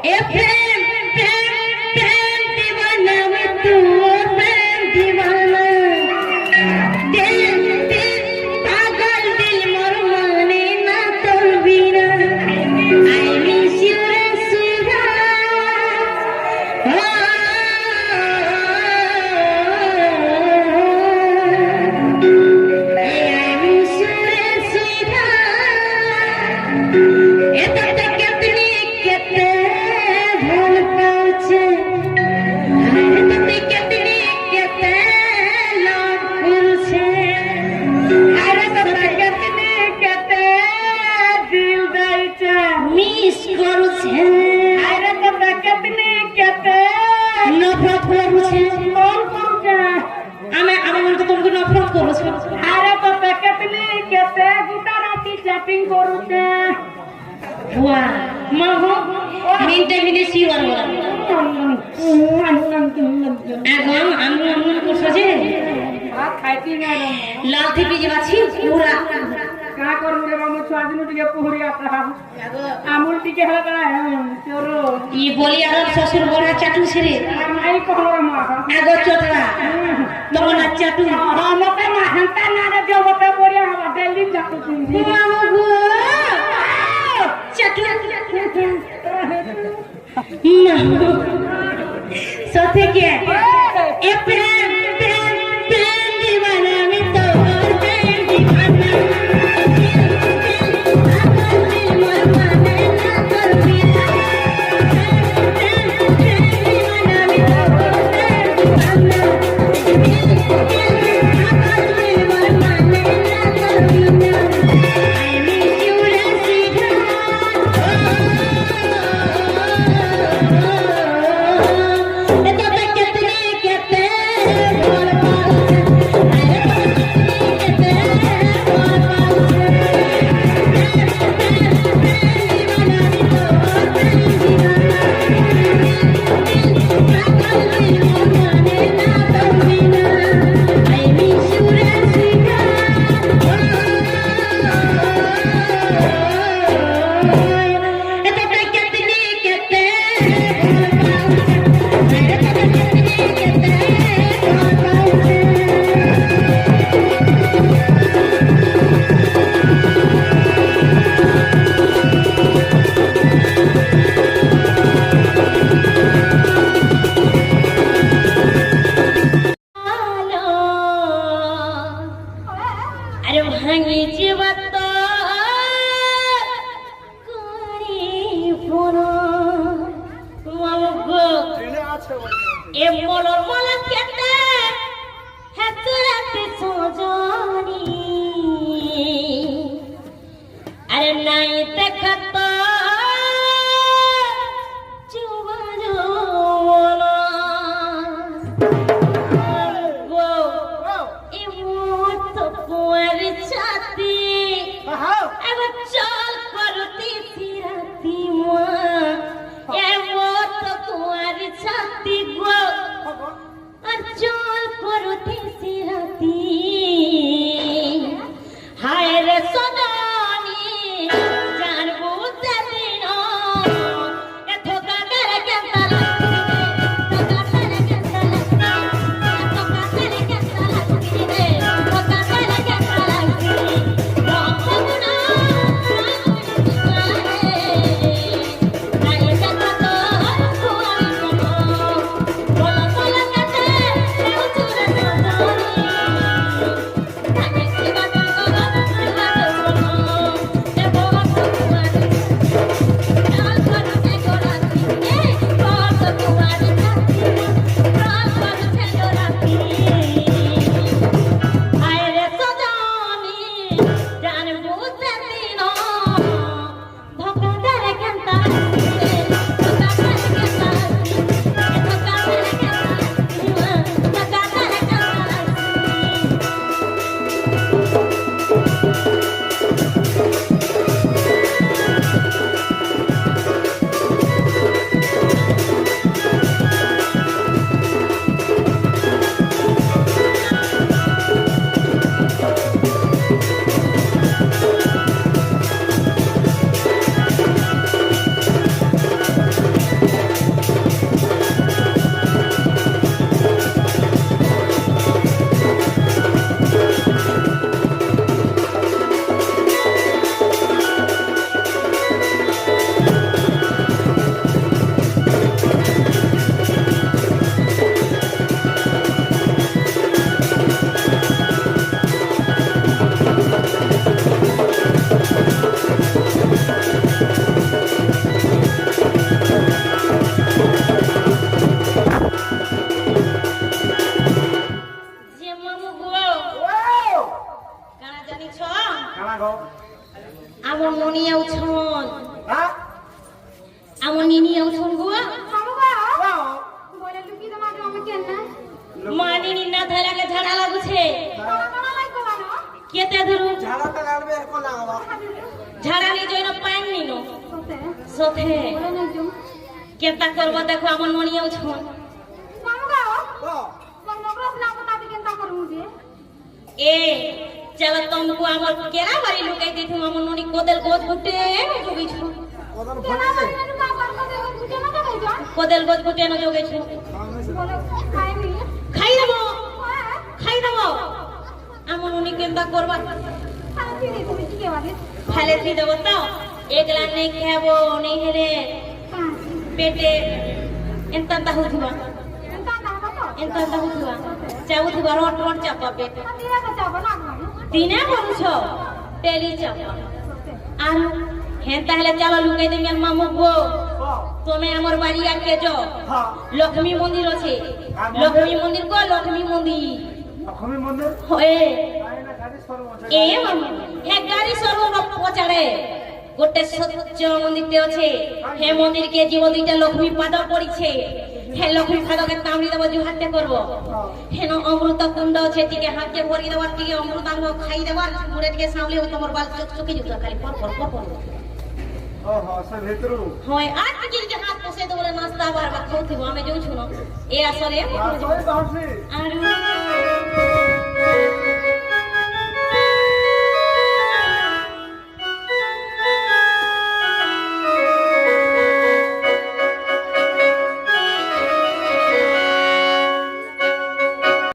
ए प्रेम प्रेम प्रेम दीवाना मैं तू प्रेम दीवाना दिल दिल पागल दिल मोर माने ना तोर बिना आई मिस यू रे सुधा आई मिस यू रे सुधा ए तो कितनी कितने भूल पाउछे अरे तो कितनी कितने लाभ पुरुषे अरे तो कितनी कितने दिल दैछे मिस करुछे अरे तो कितनी कितने नफरत करुछे कौन करुछे আমি মনে তো তোমাকে নফরত করেছি আরে তো কিতনি কিতনে গোটা রাতি চ্যাটিং করুছে ওয়া মাহো মিনটে মিনে সিওর বলা এখন আমি মন করছ যে ভাত খাইতি না লাথি পিজে বাছি পুরা का करू रे मामू छुआ दिनु टिके पुहरी आपरा আমুল টিকে হলা চোরো ই বলি আর শ্বশুর বড়া চাটু ছেড়ে নাই কহলো মা আগো চোটরা তখন চাটু মতে না হান্তা না রে দেও মতে পড়িয়া হবা দিল্লি চাটু মামু গো চাটু মামু সাথে কে এ প্রেম প্রেম প্রেম दीवाना मैं तो प्रेम दीवाना আমার নিনি আউছন গুয়া মা নিনি না ধরাকে ঝাড়া লাগুছে কেতে ধরু ঝাড়া নি জইন পান নিনো সথে কেতা করব দেখো আমার মনি আউছন ए चल तुमको हमर केरा बारी लुकाई देथु हमर नोनी कोदल गोद गुटे जोगी छु कोदल गोद गुटे न जोगी छु खाई देबो हमर नोनी केंदा करबा खाले थी देबो तो एकला नहीं खाबो नहीं हेले पेटे एंता दाहु थुआ एंता दाहु थुआ चाउ थुआ रोट रोट चापा पेटे तीना बरुछ तेली चापा আর হেন তাহলে চলো লুকাই দেমি আর মামু গো তুমি আমার বাড়ি আকে যাও লক্ষ্মী মন্দির আছে লক্ষ্মী মন্দির গো লক্ষ্মী মন্দির হয়ে এ মামু হে গাড়ি সর্ব পচাড়ে গোটে সত্য মন্দিরতে আছে হে মন্দিরকে জীব দুইটা লক্ষ্মী পাদ পড়িছে হে লক্ষ্মী পাদকে তামড়ি দেব জুহাতে করব হেন অমৃত কুণ্ড আছে টিকে হাতে ভরি দেবার টিকে অমৃত আনব খাই দেবার মুড়ে টিকে সামলে তোমার বাল চকচকে জুতা খালি পর ওহো সব হেতরু হয় আর টিকে যে হাত পসে দেবলে নাস্তা বার বা খাউথিব আমি যাউছু না এ আসলে আর